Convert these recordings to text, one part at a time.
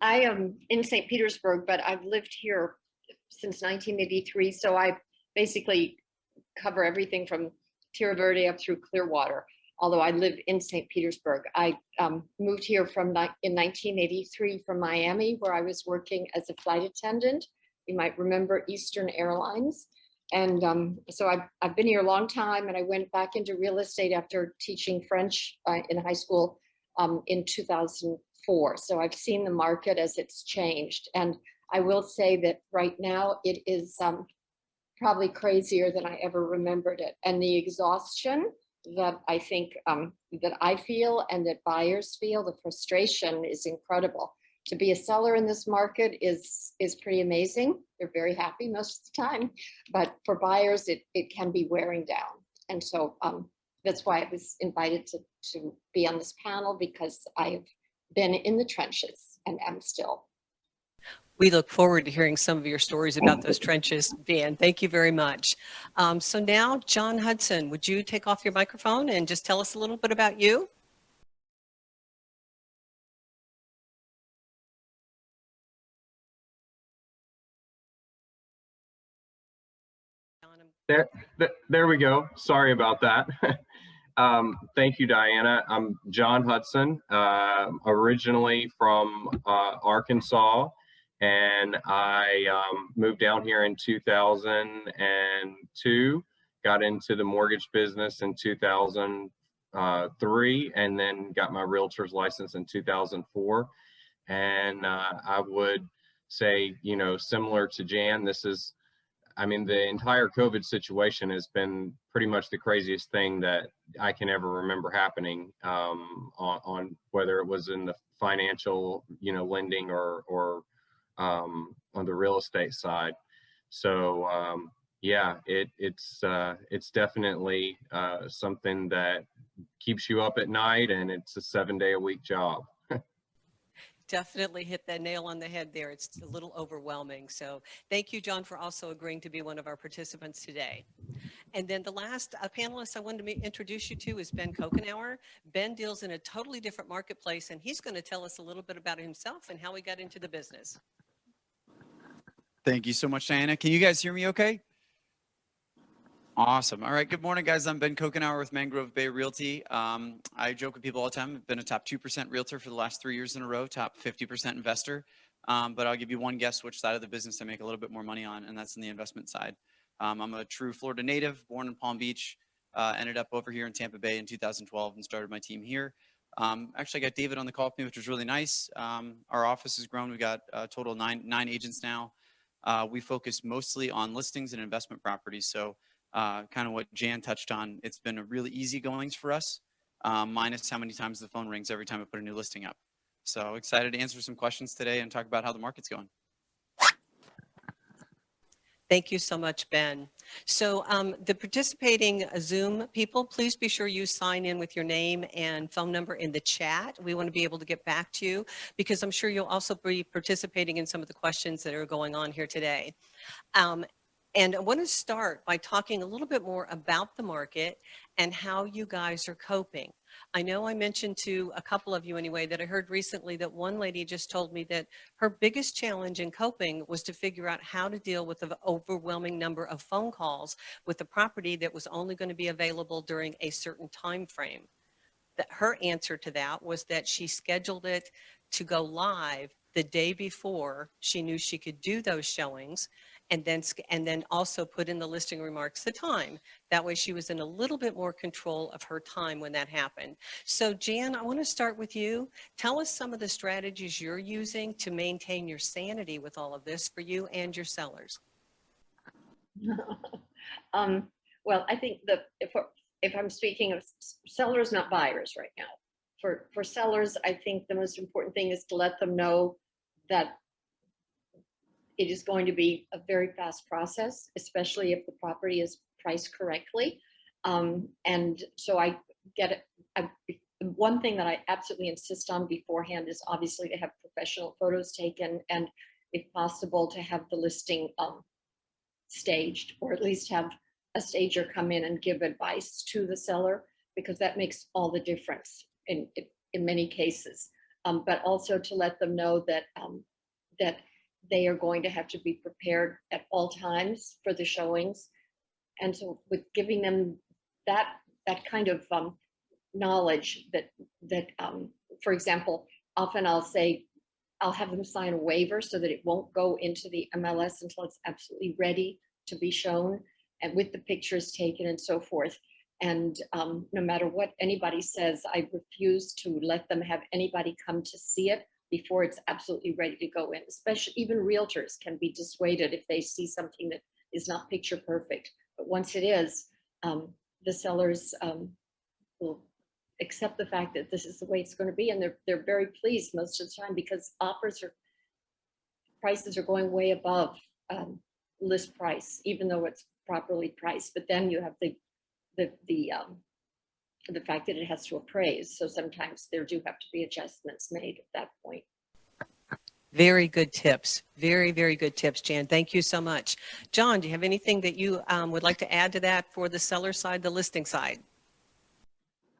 I am in St. Petersburg, but I've lived here since 1983. So I basically cover everything from Tierra Verde up through Clearwater. Although I live in St. Petersburg, I moved here in 1983 from Miami, where I was working as a flight attendant. You might remember Eastern Airlines. And so I've been here a long time, and I went back into real estate after teaching French in high school in 2004. So I've seen the market as it's changed. And I will say that right now it is probably crazier than I ever remembered it. And the exhaustion that I think that I feel and that buyers feel, the frustration is incredible. To be a seller in this market is pretty amazing. They're very happy most of the time, but for buyers, it can be wearing down. And so that's why I was invited to be on this panel, because I've been in the trenches and am still. We look forward to hearing some of your stories about those trenches, Dan. Thank you very much. So now, John Hudson, would you take off your microphone and just tell us a little bit about you? There we go. Sorry about that. Thank you, Diana. I'm John Hudson, originally from Arkansas, and I moved down here in 2002, got into the mortgage business in 2003, and then got my realtor's license in 2004. And I would say, similar to Jan, the entire COVID situation has been pretty much the craziest thing that I can ever remember happening on whether it was in the financial, lending or on the real estate side. So yeah, it's definitely something that keeps you up at night, and it's a 7-day-a-week job. Definitely hit that nail on the head there. It's a little overwhelming. So thank you, John, for also agreeing to be one of our participants today. And then the last panelist I wanted to introduce you to is Ben Kokenauer. Ben deals in a totally different marketplace, and he's going to tell us a little bit about himself and how he got into the business. Thank you so much, Diana. Can you guys hear me okay? Awesome. All right. Good morning, guys. I'm Ben Kokenauer with Mangrove Bay Realty. I joke with people all the time. I've been a top 2% realtor for the last 3 years in a row, top 50% investor. But I'll give you one guess which side of the business I make a little bit more money on, and that's in the investment side. I'm a true Florida native, born in Palm Beach, ended up over here in Tampa Bay in 2012 and started my team here. Actually, I got David on the call with me, which was really nice. Our office has grown. We've got a total of nine agents now. We focus mostly on listings and investment properties. So kind of what Jan touched on, it's been a really easy goings for us, minus how many times the phone rings every time I put a new listing up. So excited to answer some questions today and talk about how the market's going. Thank you so much, Ben. So the participating Zoom people, please be sure you sign in with your name and phone number in the chat. We want to be able to get back to you, because I'm sure you'll also be participating in some of the questions that are going on here today. And I want to start by talking a little bit more about the market and how you guys are coping. I know I mentioned to a couple of you anyway that I heard recently that one lady just told me that her biggest challenge in coping was to figure out how to deal with the overwhelming number of phone calls with a property that was only going to be available during a certain time frame. That her answer to that was that she scheduled it to go live the day before she knew she could do those showings, and then also put in the listing remarks the time. That way she was in a little bit more control of her time when that happened. So Jan, I want to start with you. Tell us some of the strategies you're using to maintain your sanity with all of this for you and your sellers. Well, I think that if I'm speaking of sellers, not buyers right now, for sellers, I think the most important thing is to let them know that it is going to be a very fast process, especially if the property is priced correctly. And so I get it. One thing that I absolutely insist on beforehand is obviously to have professional photos taken, and if possible to have the listing staged, or at least have a stager come in and give advice to the seller, because that makes all the difference in many cases. but also to let them know that that they are going to have to be prepared at all times for the showings. And so with giving them that kind of knowledge that for example, often I'll have them sign a waiver so that it won't go into the MLS until it's absolutely ready to be shown, and with the pictures taken and so forth. And no matter what anybody says, I refuse to let them have anybody come to see it before it's absolutely ready to go in. Especially even realtors can be dissuaded if they see something that is not picture perfect. But once it is, the sellers will accept the fact that this is the way it's going to be, and they're very pleased most of the time, because prices are going way above list price, even though it's properly priced. But then you have the fact that it has to appraise, so sometimes there do have to be adjustments made at that point. Very good tips. Very, very good tips, Jan. Thank you so much. John, do you have anything that you would like to add to that for the seller side, the listing side?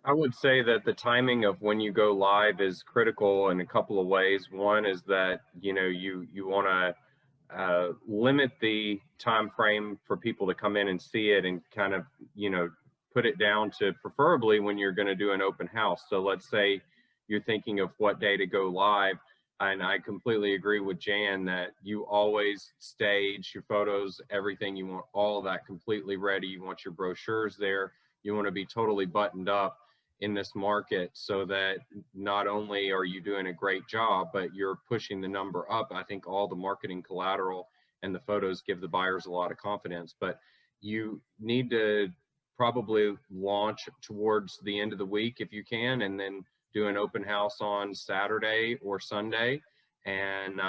I would say that the timing of when you go live is critical in a couple of ways. One is that, you know, you want to limit the time frame for people to come in and see it, and kind of, you know, put it down to preferably when you're going to do an open house. So let's say you're thinking of what day to go live. And I completely agree with Jan that you always stage your photos, everything. You want all of that completely ready. You want your brochures there. You want to be totally buttoned up in this market, so that not only are you doing a great job, but you're pushing the number up. I think all the marketing collateral and the photos give the buyers a lot of confidence, but you need to probably launch towards the end of the week if you can, and then do an open house on Saturday or Sunday. And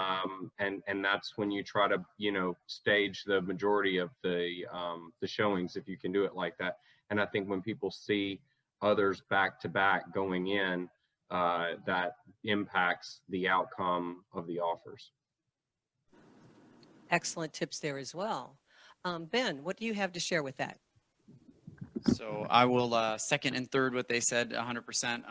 that's when you try to, you know, stage the majority of the showings, if you can do it like that. And I think when people see others back to back going in, that impacts the outcome of the offers. Excellent tips there as well. Ben, what do you have to share with that? So I will second and third what they said 100%.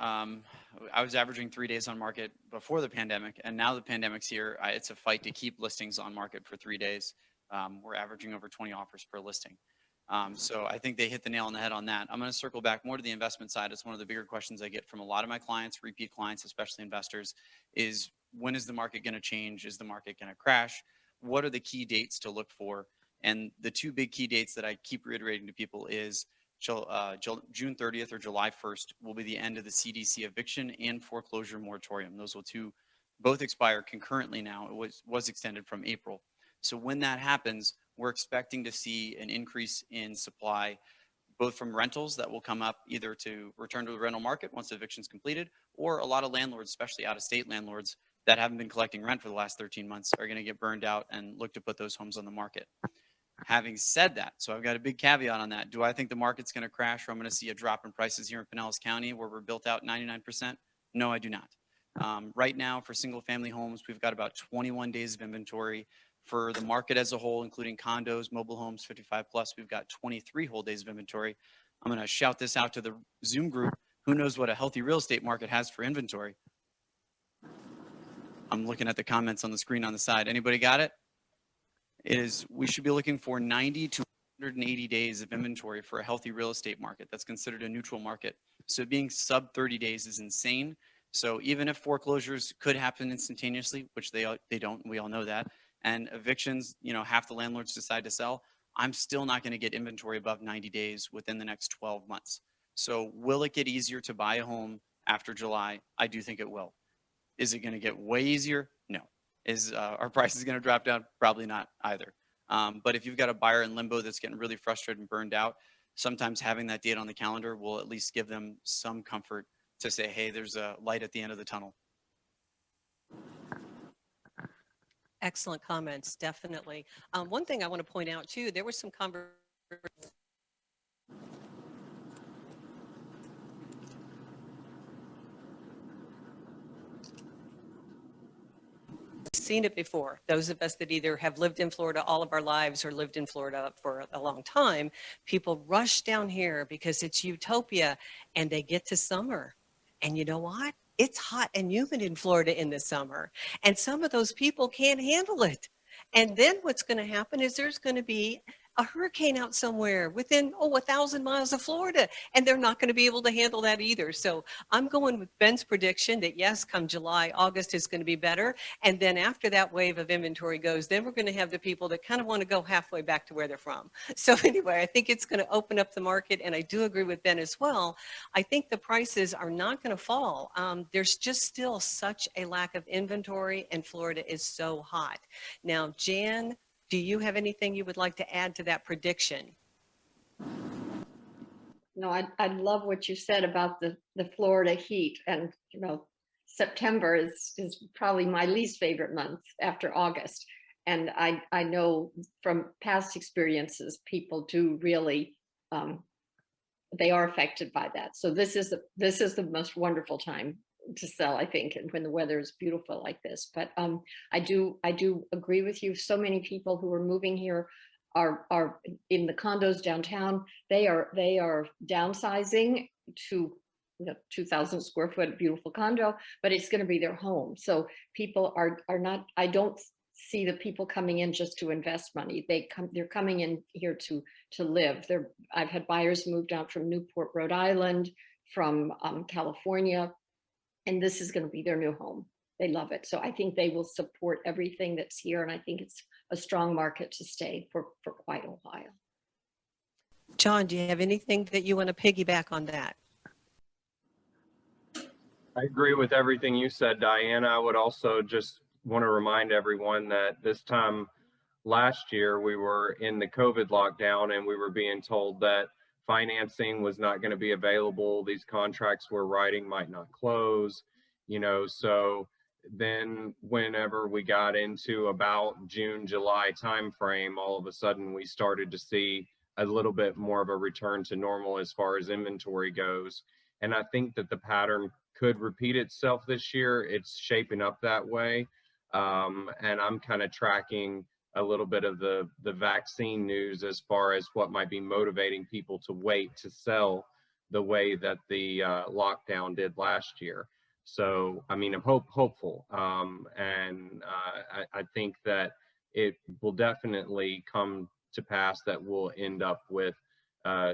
I was averaging 3 days on market before the pandemic, and now the pandemic's here. It's a fight to keep listings on market for 3 days. We're averaging over 20 offers per listing. So I think they hit the nail on the head on that. I'm going to circle back more to the investment side. It's one of the bigger questions I get from a lot of my clients, repeat clients, especially investors, is when is the market going to change? Is the market going to crash? What are the key dates to look for? And the two big key dates that I keep reiterating to people is June 30th or July 1st will be the end of the CDC eviction and foreclosure moratorium. Those will both expire concurrently now. It was extended from April. So when that happens, we're expecting to see an increase in supply, both from rentals that will come up either to return to the rental market once the eviction's completed, or a lot of landlords, especially out-of-state landlords that haven't been collecting rent for the last 13 months, are going to get burned out and look to put those homes on the market. Having said that, so I've got a big caveat on that. Do I think the market's going to crash, or I'm going to see a drop in prices here in Pinellas County where we're built out 99%? No, I do not. Right now, for single-family homes, we've got about 21 days of inventory. For the market as a whole, including condos, mobile homes, 55 plus, we've got 23 whole days of inventory. I'm going to shout this out to the Zoom group. Who knows what a healthy real estate market has for inventory? I'm looking at the comments on the screen on the side. Anybody got it? We should be looking for 90 to 180 days of inventory for a healthy real estate market. That's considered a neutral market. So being sub 30 days is insane. So even if foreclosures could happen instantaneously, which they don't, we all know that, and evictions, you know, half the landlords decide to sell, I'm still not going to get inventory above 90 days within the next 12 months. So will it get easier to buy a home after July? I do think it will. Is it going to get way easier? No. Is our prices going to drop down? Probably not either. But if you've got a buyer in limbo that's getting really frustrated and burned out, sometimes having that date on the calendar will at least give them some comfort to say, hey, there's a light at the end of the tunnel. Excellent comments, definitely. One thing I want to point out too, there was some conversation. Seen it before. Those of us that either have lived in Florida all of our lives or lived in Florida for a long time, people rush down here because it's utopia, and they get to summer. And you know what? it's hot and humid in Florida in the summer, and some of those people can't handle it. And then what's going to happen is there's going to be a hurricane out somewhere within 1,000 miles of Florida, and they're not going to be able to handle that either. So I'm going with Ben's prediction that yes, come July, August is going to be better. And then after that wave of inventory goes, then we're going to have the people that kind of want to go halfway back to where they're from. So anyway, I think it's going to open up the market. And I do agree with Ben as well. I think the prices are not going to fall. There's just still such a lack of inventory, and Florida is so hot. Now, Jan, do you have anything you would like to add to that prediction? No, I love what you said about the Florida heat, and you know, September is probably my least favorite month after August. And I know from past experiences, people do really, they are affected by that. So this is the most wonderful time to sell, I think, and when the weather is beautiful like this. But I do agree with you. So many people who are moving here are in the condos downtown. They are downsizing to 2,000 square foot beautiful condo, but it's going to be their home. So people are not. I don't see the people coming in just to invest money. They're coming in here to live. I've had buyers moved out from Newport, Rhode Island, from California. And this is going to be their new home. They love it. So I think they will support everything that's here. And I think it's a strong market to stay for quite a while. John, do you have anything that you want to piggyback on that? I agree with everything you said, Diana. I would also just want to remind everyone that this time last year, we were in the COVID lockdown and we were being told that financing was not going to be available. These contracts we're writing might not close, so then whenever we got into about June, July timeframe, all of a sudden we started to see a little bit more of a return to normal as far as inventory goes. And I think that the pattern could repeat itself this year. It's shaping up that way. And I'm kind of tracking a little bit of the vaccine news as far as what might be motivating people to wait to sell the way that the lockdown did last year. So, I mean, I'm hopeful. And I think that it will definitely come to pass that we'll end up with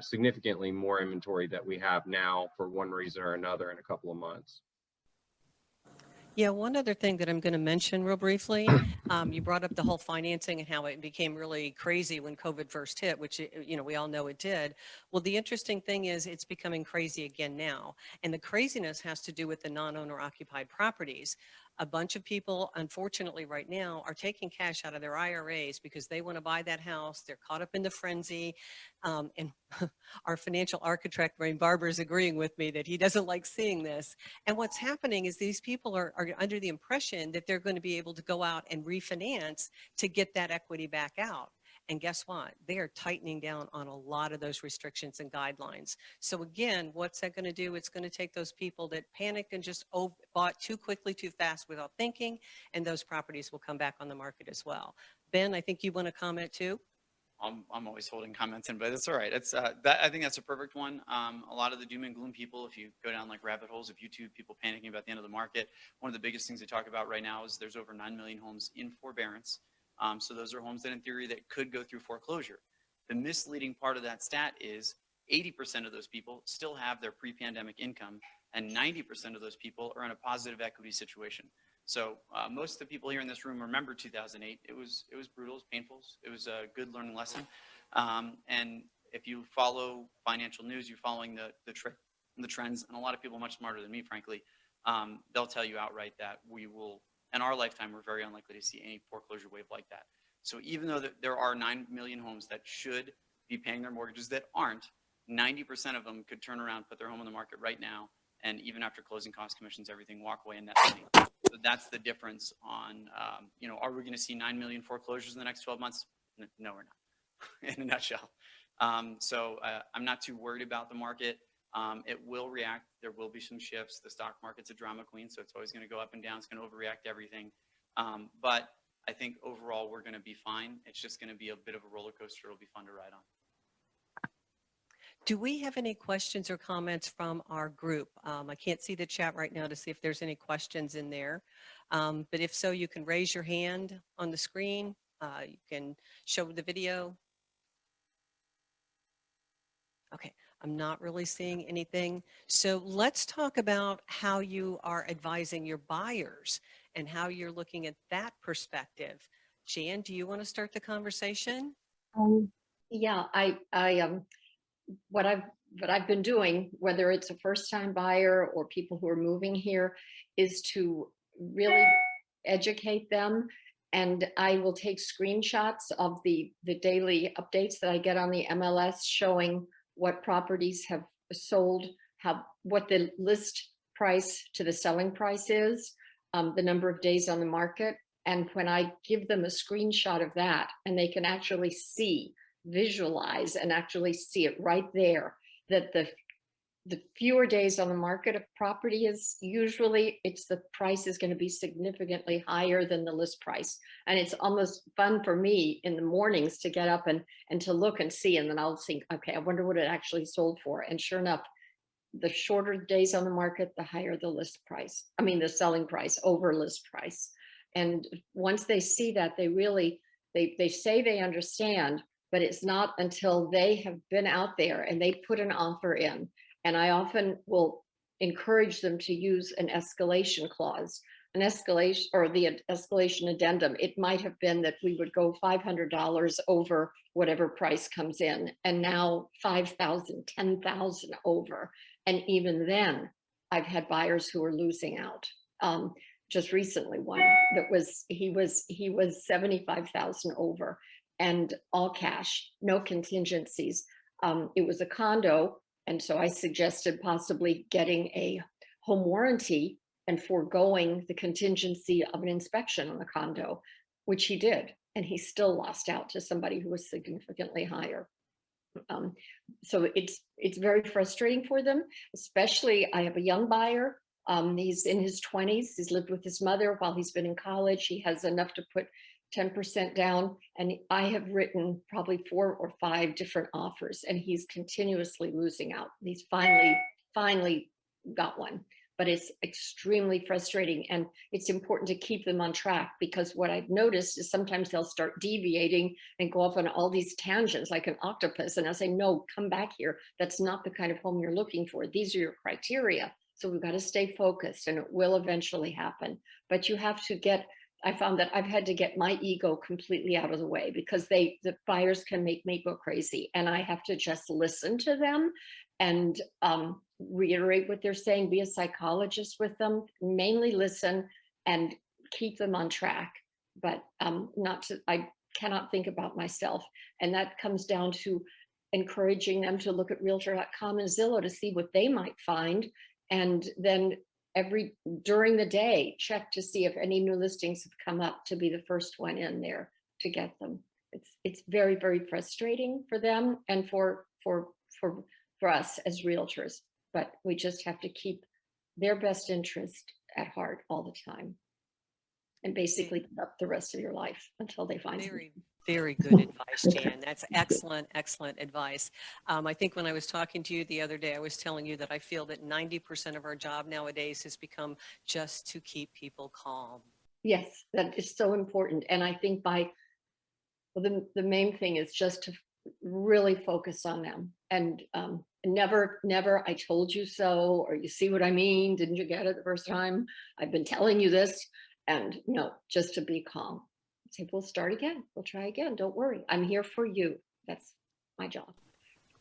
significantly more inventory that we have now for one reason or another in a couple of months. Yeah, one other thing that I'm going to mention real briefly, you brought up the whole financing and how it became really crazy when COVID first hit, which, we all know it did. Well, the interesting thing is it's becoming crazy again now. And the craziness has to do with the non-owner occupied properties. A bunch of people, unfortunately, right now are taking cash out of their IRAs because they want to buy that house. They're caught up in the frenzy. And our financial architect, Wayne Barber, is agreeing with me that he doesn't like seeing this. And what's happening is these people are under the impression that they're going to be able to go out and refinance to get that equity back out. And guess what? They are tightening down on a lot of those restrictions and guidelines. So again, what's that going to do? It's going to take those people that panicked and just bought too quickly, too fast without thinking, and those properties will come back on the market as well. Ben, I think you want to comment too? I'm always holding comments in, but it's all right. It's I think that's a perfect one. A lot of the doom and gloom people, if you go down like rabbit holes of YouTube, people panicking about the end of the market. One of the biggest things they talk about right now is there's over 9 million homes in forbearance. So those are homes that in theory that could go through foreclosure. The misleading part of that stat is 80% of those people still have their pre-pandemic income, and 90% of those people are in a positive equity situation. So most of the people here in this room remember 2008. It was brutal, it was painful. It was a good learning lesson. And if you follow financial news, you're following the trends, and a lot of people much smarter than me, frankly, they'll tell you outright that we will, in our lifetime, we're very unlikely to see any foreclosure wave like that. So even though there are 9 million homes that should be paying their mortgages that aren't, 90% of them could turn around, put their home on the market right now, and even after closing cost commissions, everything, walk away in net money. So that's the difference on, are we going to see 9 million foreclosures in the next 12 months? No, we're not, in a nutshell. So I'm not too worried about the market. It will react. There will be some shifts. The stock market's a drama queen, so it's always going to go up and down. It's going to overreact to everything. But I think overall we're going to be fine. It's just going to be a bit of a roller coaster. It'll be fun to ride on. Do we have any questions or comments from our group? I can't see the chat right now to see if there's any questions in there. But if so, you can raise your hand on the screen. You can show the video. Okay, I'm not really seeing anything. So let's talk about how you are advising your buyers and how you're looking at that perspective. Jan, do you want to start the conversation? Yeah, what I've been doing, whether it's a first-time buyer or people who are moving here, is to really educate them. And I will take screenshots of the daily updates that I get on the MLS showing what properties have sold, what the list price to the selling price is, the number of days on the market. And when I give them a screenshot of that, and they can actually visualize and actually see it right there, that the fewer days on the market a property is, usually the price is going to be significantly higher than the list price. And it's almost fun for me in the mornings to get up and to look and see, and then I'll think, okay, I wonder what it actually sold for. And sure enough, the shorter days on the market, the higher the list price. I mean, the selling price over list price. And once they see that, they really, they say they understand, but it's not until they have been out there and they put an offer in. And I often will encourage them to use an escalation clause, an escalation, or the escalation addendum. It might have been that we would go $500 over whatever price comes in, and now 5,000, 10,000 over. And even then, I've had buyers who are losing out. Just recently, one that he was 75,000 over, and all cash, no contingencies. It was a condo, and so I suggested possibly getting a home warranty and foregoing the contingency of an inspection on the condo, which he did, and he still lost out to somebody who was significantly higher. So it's very frustrating for them, especially I have a young buyer. He's in his 20s. He's lived with his mother while he's been in college. He has enough to put 10% down. And I have written probably 4 or 5 different offers, and he's continuously losing out. He's finally got one. But it's extremely frustrating, and it's important to keep them on track, because what I've noticed is sometimes they'll start deviating and go off on all these tangents like an octopus. And I say, no, come back here. That's not the kind of home you're looking for. These are your criteria. So we've got to stay focused, and it will eventually happen. But you have to I found that I've had to get my ego completely out of the way, because the buyers can make me go crazy, and I have to just listen to them and reiterate what they're saying, be a psychologist with them, mainly listen and keep them on track. But I cannot think about myself. And that comes down to encouraging them to look at Realtor.com and Zillow to see what they might find. And then during the day, check to see if any new listings have come up, to be the first one in there to get them. It's very, very frustrating for them and for us as realtors, but we just have to keep their best interest at heart all the time, and basically put up the rest of your life until they find something. Very good advice, Jan. That's excellent, excellent advice. I think when I was talking to you the other day, I was telling you that I feel that 90% of our job nowadays has become just to keep people calm. Yes, that is so important. And I think the main thing is just to really focus on them, and never, I told you so, or you see what I mean, didn't you get it the first time? I've been telling you this. And no, just to be calm. Say, we'll start again. We'll try again. Don't worry. I'm here for you. That's my job.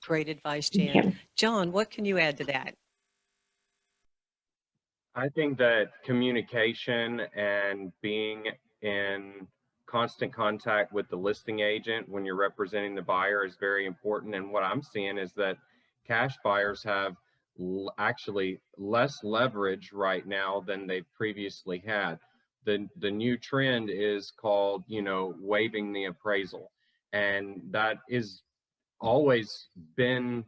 Great advice, Jan. Okay. John, what can you add to that? I think that communication and being in constant contact with the listing agent when you're representing the buyer is very important. And what I'm seeing is that cash buyers have actually less leverage right now than they previously had. The new trend is called, waiving the appraisal. And that is always been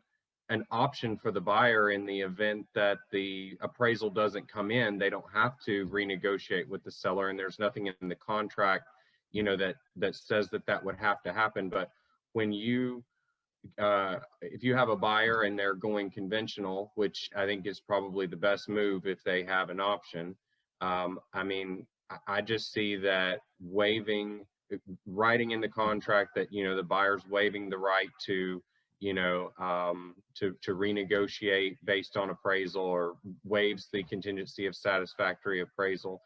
an option for the buyer. In the event that the appraisal doesn't come in, they don't have to renegotiate with the seller, and there's nothing in the contract, that says that would have to happen. But when you if you have a buyer and they're going conventional, which I think is probably the best move if they have an option. I mean, I just see that writing in the contract that, you know, the buyer's waiving the right to, you know, to renegotiate based on appraisal, or waives the contingency of satisfactory appraisal.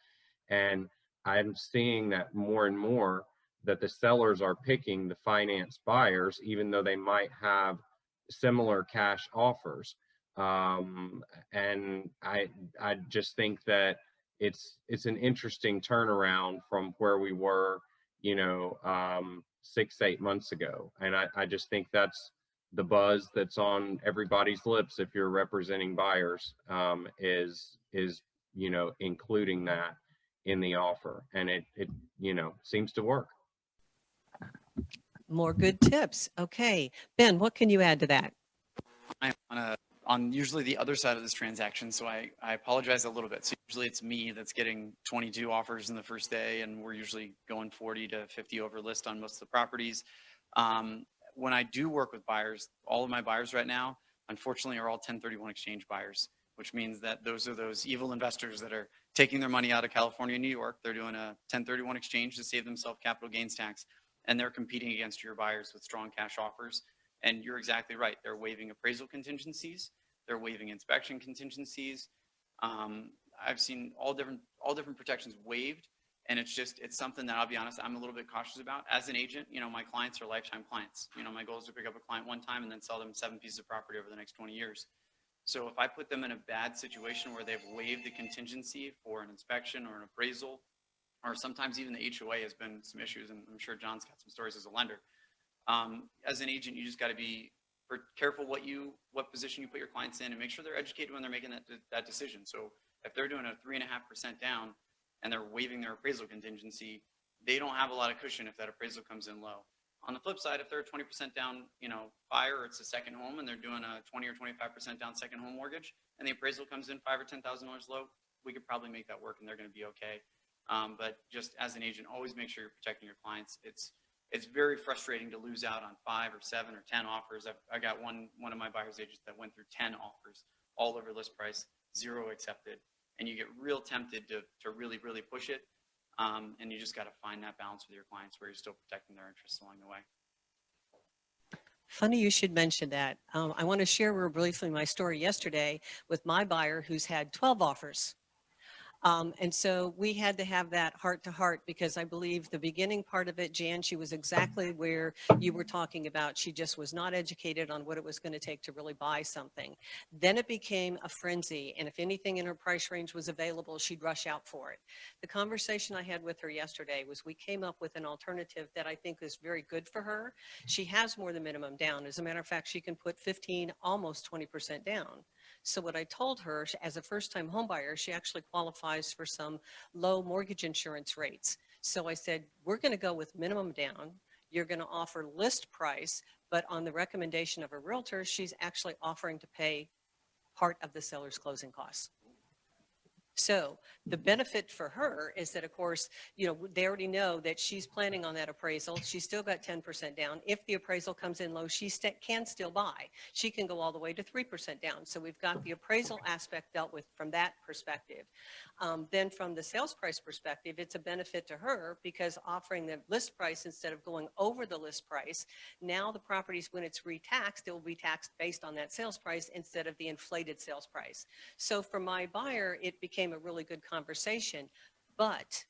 And I'm seeing that more and more, that the sellers are picking the finance buyers, even though they might have similar cash offers. And I just think that it's an interesting turnaround from where we were, you know, 6-8 months ago. And I just think that's the buzz that's on everybody's lips if you're representing buyers, is, you know, including that in the offer. And it you know, seems to work. More good tips. Okay. Ben, what can you add to that? I'm on usually the other side of this transaction, so I apologize a little bit. So usually it's me that's getting 22 offers in the first day, and we're usually going 40 to 50 over list on most of the properties. When I do work with buyers, all of my buyers right now, unfortunately, are all 1031 exchange buyers, which means that those are those evil investors that are taking their money out of California and New York. They're doing a 1031 exchange to save themselves capital gains tax, and they're competing against your buyers with strong cash offers. And you're exactly right. They're waiving appraisal contingencies. They're waiving inspection contingencies. I've seen all different protections waived, and it's something that, I'll be honest, I'm a little bit cautious about. As an agent, you know, my clients are lifetime clients. You know, my goal is to pick up a client one time and then sell them 7 pieces of property over the next 20 years. So if I put them in a bad situation where they've waived the contingency for an inspection or an appraisal, or sometimes even the HOA has been some issues, and I'm sure John's got some stories as a lender. As an agent, you just got to be careful what position you put your clients in, and make sure they're educated when they're making that decision. So if they're doing a 3.5% down and they're waiving their appraisal contingency, they don't have a lot of cushion if that appraisal comes in low. On the flip side, if they're a 20% down, you know, buyer, or it's a second home and they're doing a 20 or 25% down second home mortgage, and the appraisal comes in $5,000 or $10,000 low, we could probably make that work, and they're going to be okay. But just as an agent, always make sure you're protecting your clients. It's very frustrating to lose out on 5 or 7 or 10 offers. I got one of my buyer's agents that went through 10 offers, all over list price, 0 accepted, and you get real tempted to really, really push it. And you just got to find that balance with your clients where you're still protecting their interests along the way. Funny you should mention that. I want to share real briefly my story yesterday with my buyer who's had 12 offers. And so we had to have that heart to heart, because I believe the beginning part of it, Jan, she was exactly where you were talking about. She just was not educated on what it was going to take to really buy something. Then it became a frenzy. And if anything in her price range was available, she'd rush out for it. The conversation I had with her yesterday was, we came up with an alternative that I think is very good for her. She has more than minimum down. As a matter of fact, she can put 15, almost 20% down. So what I told her, as a first-time homebuyer, she actually qualifies for some low mortgage insurance rates. So I said, we're going to go with minimum down. You're going to offer list price, but on the recommendation of a realtor, she's actually offering to pay part of the seller's closing costs. So the benefit for her is that, of course, you know, they already know that she's planning on that appraisal. She's still got 10% down. If the appraisal comes in low, she can still buy. She can go all the way to 3% down. So we've got the appraisal aspect dealt with from that perspective. Then from the sales price perspective, it's a benefit to her, because offering the list price instead of going over the list price, now the properties, when it's retaxed, it will be taxed based on that sales price instead of the inflated sales price. So for my buyer, it became a really good conversation, but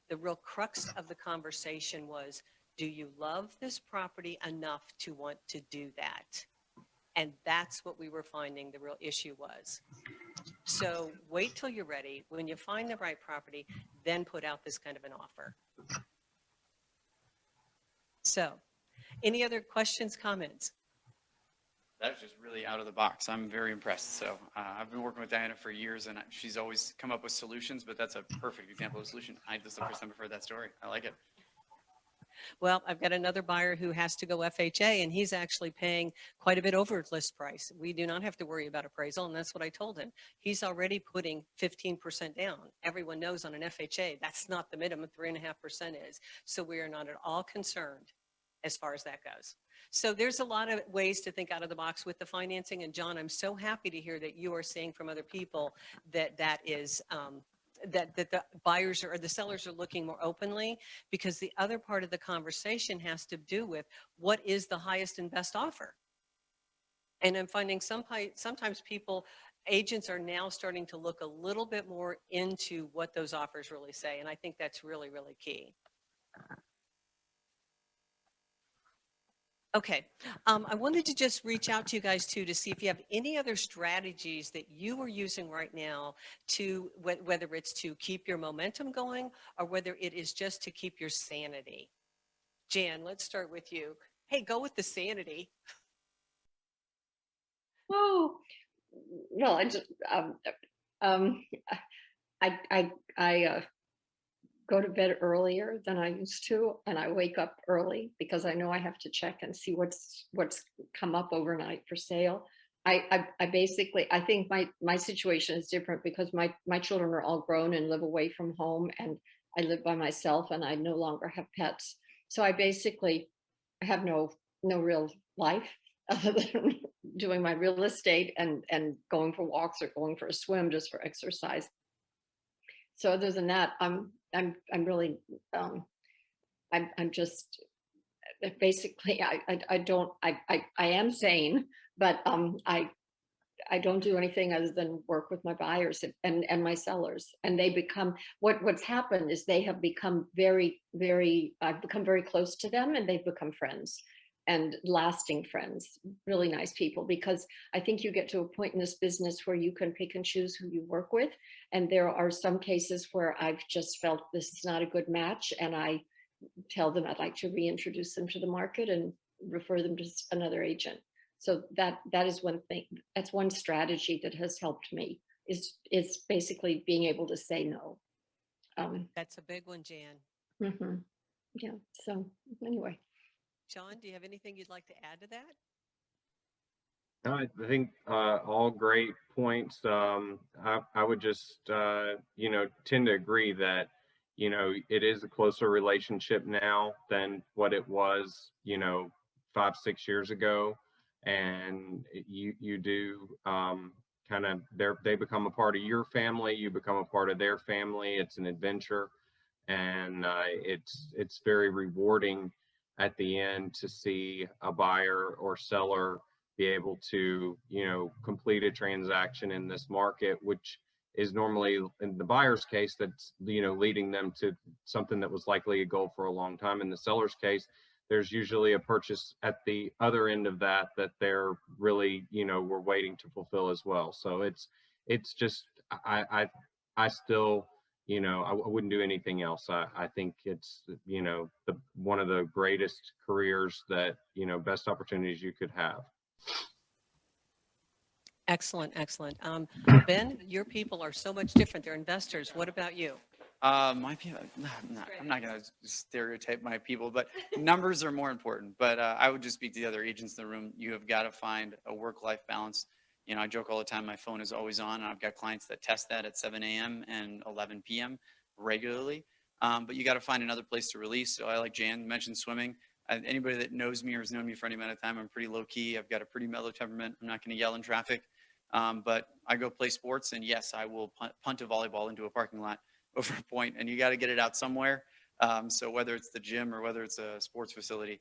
the real crux of the conversation was, do you love this property enough to want to do that? And that's what we were finding the real issue was. So wait till you're ready. When you find the right property, then put out this kind of an offer. So any other questions, comments? That's just really out of the box. I'm very impressed. So I've been working with Diana for years, and she's always come up with solutions, but that's a perfect example of a solution. This is the first time I've heard that story. I like it. Well, I've got another buyer who has to go FHA, and he's actually paying quite a bit over list price. We do not have to worry about appraisal, and that's what I told him. He's already putting 15% down. Everyone knows on an FHA, that's not the minimum, 3.5% is. So we are not at all concerned as far as that goes. So there's a lot of ways to think out of the box with the financing. And John, I'm so happy to hear that you are saying from other people that that is, that the buyers or the sellers are looking more openly, because the other part of the conversation has to do with what is the highest and best offer. And I'm finding sometimes agents are now starting to look a little bit more into what those offers really say. And I think that's really, really key. Okay, I wanted to just reach out to you guys too to see if you have any other strategies that you are using right now to, whether it's to keep your momentum going or whether it is just to keep your sanity. Jan, let's start with you. Hey, go with the sanity. Oh, well, I go to bed earlier than I used to, and I wake up early because I know I have to check and see what's come up overnight for sale. I basically, I think my situation is different because my children are all grown and live away from home, and I live by myself, and I no longer have pets. So I basically have no real life other than doing my real estate and going for walks or going for a swim just for exercise. So other than that, I'm really I'm just basically I am sane, but I don't do anything other than work with my buyers and my sellers, and they become what's happened is they have become I've become very close to them, and they've become friends and lasting friends, really nice people, because I think you get to a point in this business where you can pick and choose who you work with. And there are some cases where I've just felt this is not a good match, and I tell them I'd like to reintroduce them to the market and refer them to another agent. So that is one thing. That's one strategy that has helped me is basically being able to say no. That's a big one, Jan. Yeah. So anyway. John, do you have anything you'd like to add to that? No, I think all great points. I would just, tend to agree that, it is a closer relationship now than what it was, 5, 6 years ago. And you do kind of, they become a part of your family, you become a part of their family. It's an adventure, and it's very rewarding at the end to see a buyer or seller be able to, complete a transaction in this market, which is normally in the buyer's case, that's, leading them to something that was likely a goal for a long time. In the seller's case, there's usually a purchase at the other end of that they're really, we're waiting to fulfill as well. So it's just, I still, I wouldn't do anything else. I think it's, one of the greatest careers that, best opportunities you could have. Excellent, excellent. Ben, your people are so much different. They're investors. What about you? My people, I'm not going to stereotype my people, but numbers are more important. But I would just speak to the other agents in the room. You have got to find a work-life balance. I joke all the time, my phone is always on, and I've got clients that test that at 7 a.m. and 11 p.m. regularly. But you got to find another place to release. So I, like Jan mentioned, swimming. Anybody that knows me or has known me for any amount of time, I'm pretty low key. I've got a pretty mellow temperament. I'm not going to yell in traffic. But I go play sports, and yes, I will punt a volleyball into a parking lot over a point, and you got to get it out somewhere. So whether it's the gym or whether it's a sports facility,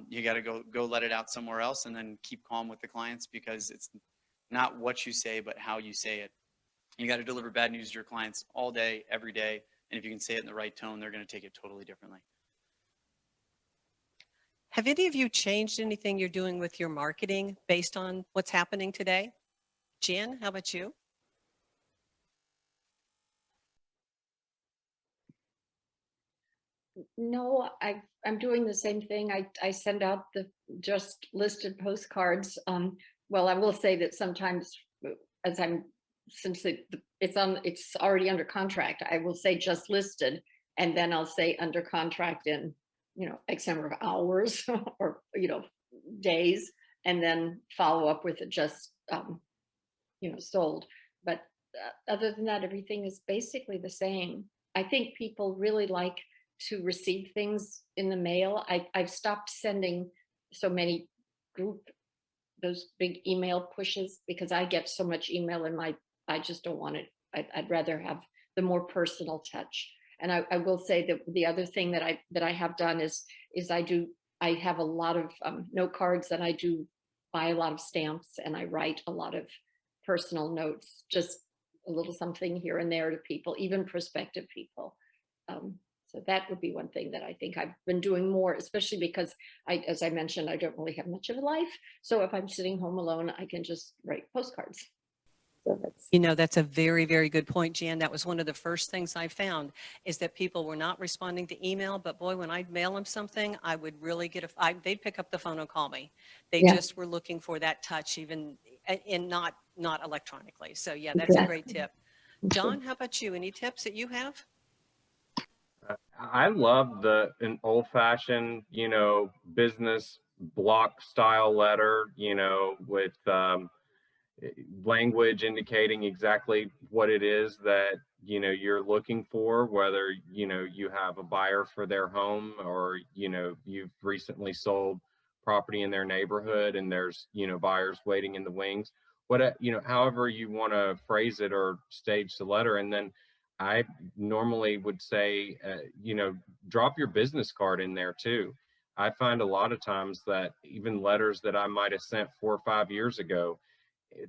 you got to go let it out somewhere else, and then keep calm with the clients, because it's not what you say, but how you say it. You got to deliver bad news to your clients all day, every day. And if you can say it in the right tone, they're going to take it totally differently. Have any of you changed anything you're doing with your marketing based on what's happening today? Jan, how about you? No, I'm doing the same thing. I send out the just listed postcards. Well, I will say that sometimes as since it's already under contract, I will say just listed, and then I'll say under contract in, X number of hours or, days, and then follow up with it just, sold. But other than that, everything is basically the same. I think people really like to receive things in the mail. I've stopped sending so many those big email pushes, because I get so much email in I just don't want it. I'd rather have the more personal touch. And I will say that the other thing that I have done is I have a lot of note cards, and I do buy a lot of stamps, and I write a lot of personal notes, just a little something here and there to people, even prospective people. So that would be one thing that I think I've been doing more, especially because as I mentioned, I don't really have much of a life. So if I'm sitting home alone, I can just write postcards. So that's, You know, that's a very, very good point, Jan. That was one of the first things I found, is that people were not responding to email, but boy, when I'd mail them something, I would really they'd pick up the phone and call me. They Yeah. just were looking for that touch, even and not electronically. So yeah, that's a great tip. John, how about you? Any tips that you have? I love an old fashioned, business block style letter, with language indicating exactly what it is that, you're looking for, whether, you have a buyer for their home, or, you've recently sold property in their neighborhood and there's, buyers waiting in the wings. However you want to phrase it or stage the letter. And then I normally would say, drop your business card in there too. I find a lot of times that even letters that I might have sent 4 or 5 years ago,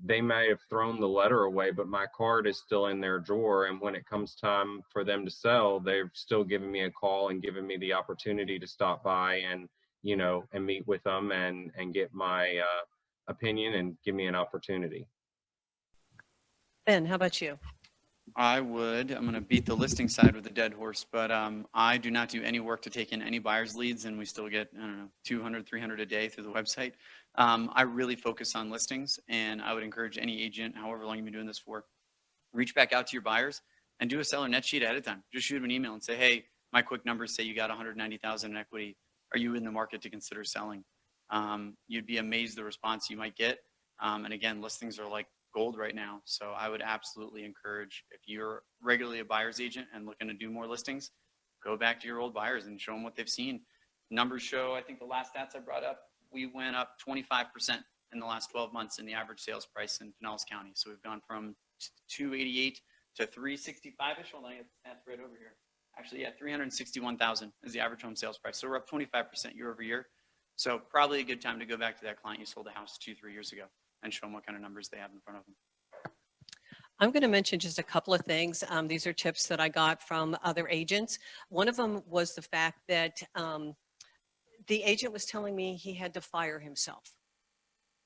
they may have thrown the letter away, but my card is still in their drawer. And when it comes time for them to sell, they're still giving me a call and giving me the opportunity to stop by and, and meet with them and get my opinion and give me an opportunity. Ben, how about you? I'm going to beat the listing side with a dead horse, but I do not do any work to take in any buyer's leads, and we still get, 200, 300 a day through the website. I really focus on listings, and I would encourage any agent, however long you've been doing this for, reach back out to your buyers and do a seller net sheet ahead of time. Just shoot them an email and say, hey, my quick numbers say you got 190,000 in equity. Are you in the market to consider selling? You'd be amazed the response you might get. And again, listings are like gold right now. So I would absolutely encourage, if you're regularly a buyer's agent and looking to do more listings, go back to your old buyers and show them what they've seen. Numbers show, I think the last stats I brought up, we went up 25% in the last 12 months in the average sales price in Pinellas County. So we've gone from 288 to 365-ish. Hold on, I have the stats right over here. Actually, yeah, 361,000 is the average home sales price. So we're up 25% year over year. So probably a good time to go back to that client you sold a house 2-3 years ago and show them what kind of numbers they have in front of them. I'm going to mention just a couple of things. These are tips that I got from other agents. One of them was the fact that the agent was telling me he had to fire himself.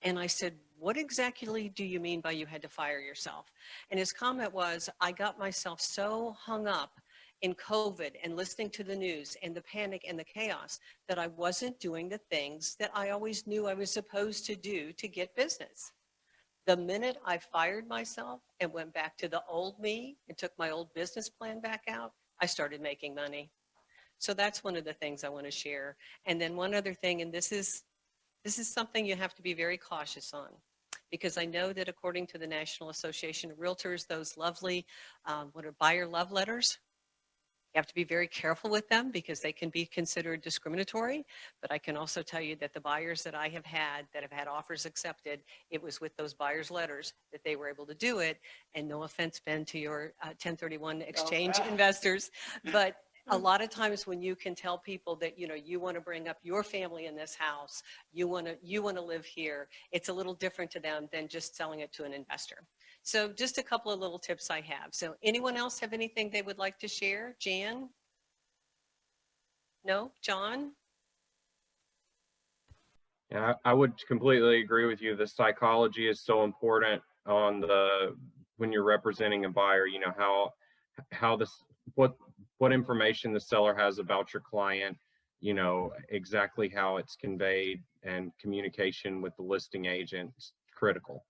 And I said, what exactly do you mean by you had to fire yourself? And his comment was, I got myself so hung up in COVID and listening to the news and the panic and the chaos that I wasn't doing the things that I always knew I was supposed to do to get business. The minute I fired myself and went back to the old me and took my old business plan back out, I started making money. So that's one of the things I want to share. And then one other thing, and this is something you have to be very cautious on, because I know that according to the National Association of Realtors, those lovely, what are buyer love letters? You have to be very careful with them because they can be considered discriminatory. But I can also tell you that the buyers that I have had that have had offers accepted, it was with those buyers' letters that they were able to do it. And no offense, Ben, to your 1031 exchange investors, but a lot of times when you can tell people that, you want to bring up your family in this house, you want to live here, it's a little different to them than just selling it to an investor. So just a couple of little tips I have. So anyone else have anything they would like to share? Jan? No? John? Yeah, I would completely agree with you. The psychology is so important when you're representing a buyer, how what information the seller has about your client, exactly how it's conveyed, and communication with the listing agent is critical.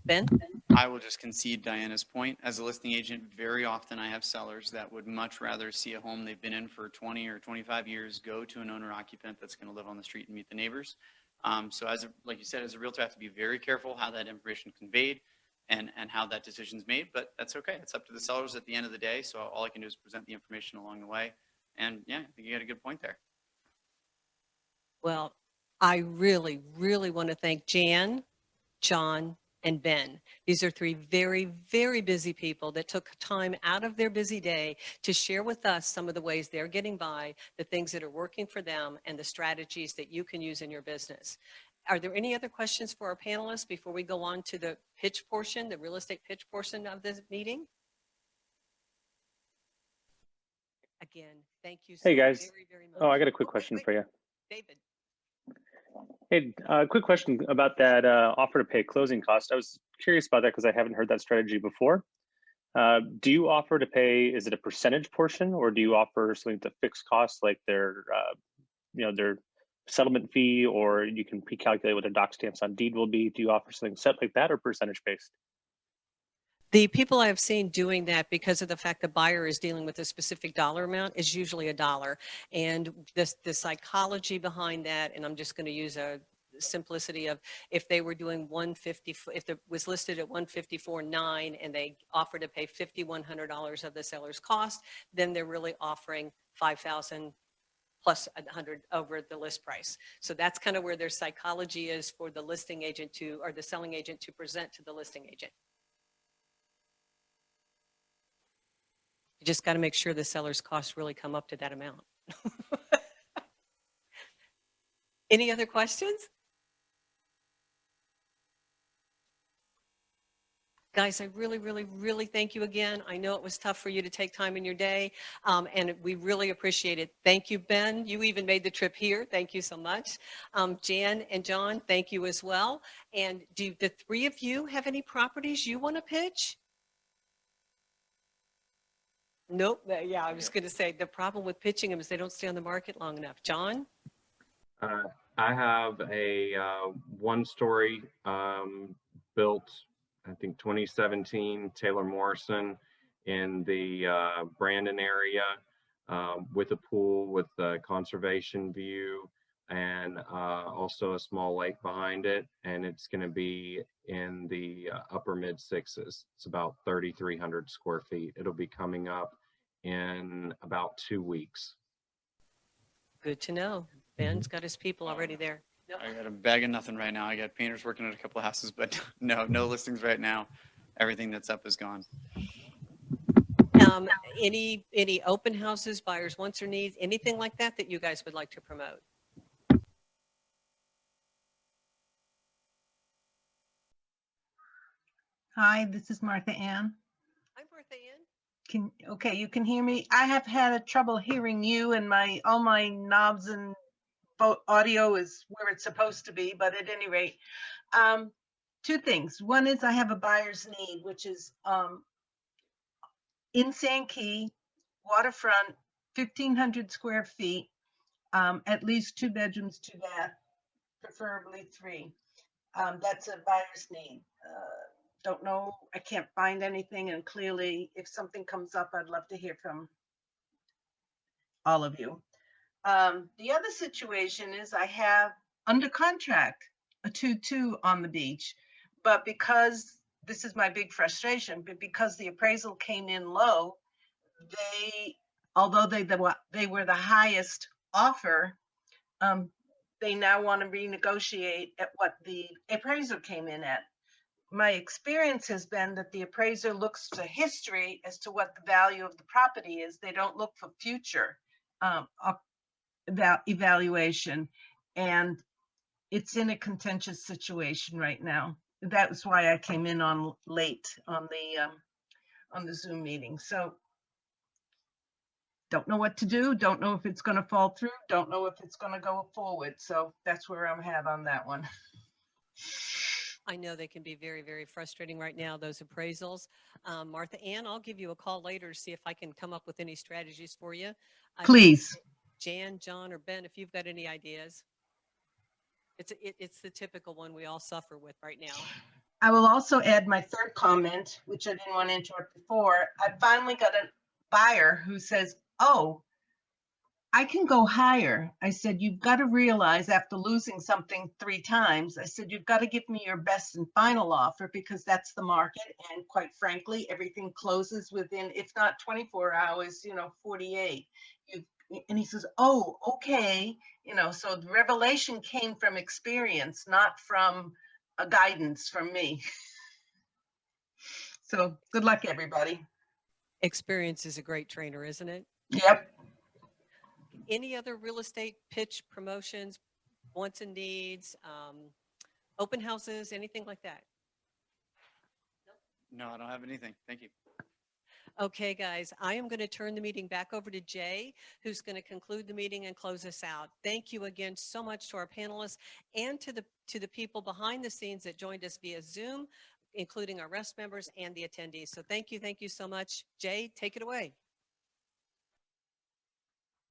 Ben? I will just concede Diana's point. As a listing agent, very often I have sellers that would much rather see a home they've been in for 20 or 25 years go to an owner occupant that's going to live on the street and meet the neighbors. So like you said, as a realtor, I have to be very careful how that information is conveyed. and how that decision's made, but that's okay. It's up to the sellers at the end of the day. So all I can do is present the information along the way. And yeah, I think you got a good point there. Well, I really, really want to thank Jan, John, and Ben. These are three very, very busy people that took time out of their busy day to share with us some of the ways they're getting by, the things that are working for them, and the strategies that you can use in your business. Are there any other questions for our panelists before we go on to the pitch portion, the real estate pitch portion of this meeting? Again, thank you so Hey guys. very, very much. Oh, I got a quick Wait, question wait, for you. David. Hey, quick question about that offer to pay closing cost. I was curious about that because I haven't heard that strategy before. Do you offer to pay, is it a percentage portion, or do you offer something to fixed costs like their, their settlement fee, or you can pre-calculate what their doc stamps on deed will be? Do you offer something set like that or percentage based? The people I have seen doing that, because of the fact the buyer is dealing with a specific dollar amount, is usually $1. And the psychology behind that, and I'm just going to use a simplicity of, if they were doing 150, if it was listed at 154.9 and they offer to pay $5,100 of the seller's cost, then they're really offering $5,000 plus 100 over the list price. So that's kind of where their psychology is for the listing agent to, or the selling agent to present to the listing agent. You just got to make sure the seller's costs really come up to that amount. Any other questions? Guys, I really, really, really thank you again. I know it was tough for you to take time in your day, and we really appreciate it. Thank you, Ben. You even made the trip here. Thank you so much. Jan and John, thank you as well. And do the three of you have any properties you want to pitch? Nope. Yeah, I was going to say the problem with pitching them is they don't stay on the market long enough. John? I have a one-story built, I think 2017 Taylor Morrison in the Brandon area with a pool with a conservation view and also a small lake behind it. And it's going to be in the upper mid sixes. It's about 3,300 square feet. It'll be coming up in about 2 weeks. Good to know. Ben's got his people already there. No. I got a bag of nothing right now. I got painters working at a couple of houses, but no listings right now. Everything that's up is gone. Any open houses, buyers wants or needs, anything like that that you guys would like to promote? Hi, this is Martha Ann. Hi, Martha Ann. Okay, you can hear me. I have had trouble hearing you, and all my knobs and audio is where it's supposed to be, but at any rate, two things. One is I have a buyer's need, which is in Sankey, waterfront, 1,500 square feet, at least 2 bedrooms, 2 bath, preferably 3. That's a buyer's need. Don't know, I can't find anything, and clearly if something comes up, I'd love to hear from all of you. The other situation is I have under contract a 2-2 on the beach, but because this is my big frustration, but because the appraisal came in low, although they were the highest offer, they now want to renegotiate at what the appraiser came in at. My experience has been that the appraiser looks to history as to what the value of the property is. They don't look for future evaluation, and it's in a contentious situation right now. That was why I came in on late on the Zoom meeting. So don't know what to do. Don't know if it's going to fall through. Don't know if it's going to go forward. So that's where I'm at on that one. I know they can be very, very frustrating right now, those appraisals. Martha Ann, I'll give you a call later to see if I can come up with any strategies for you. Please. Jan, John, or Ben, if you've got any ideas. It's the typical one we all suffer with right now. I will also add my third comment, which I didn't want to interrupt before. I finally got a buyer who says, oh, I can go higher. I said, you've got to realize after losing something 3 times, I said, you've got to give me your best and final offer because that's the market. And quite frankly, everything closes within, if not 24 hours, 48. And he says, oh, okay. So the revelation came from experience, not from a guidance from me. So good luck, everybody. Experience is a great trainer, isn't it? Yep. Any other real estate pitch promotions, wants and needs, open houses, anything like that? No, I don't have anything. Thank you. Okay, guys, I am going to turn the meeting back over to Jay, who's going to conclude the meeting and close us out. Thank you again so much to our panelists and to the people behind the scenes that joined us via Zoom, including our rest members and the attendees. So thank you so much. Jay, take it away.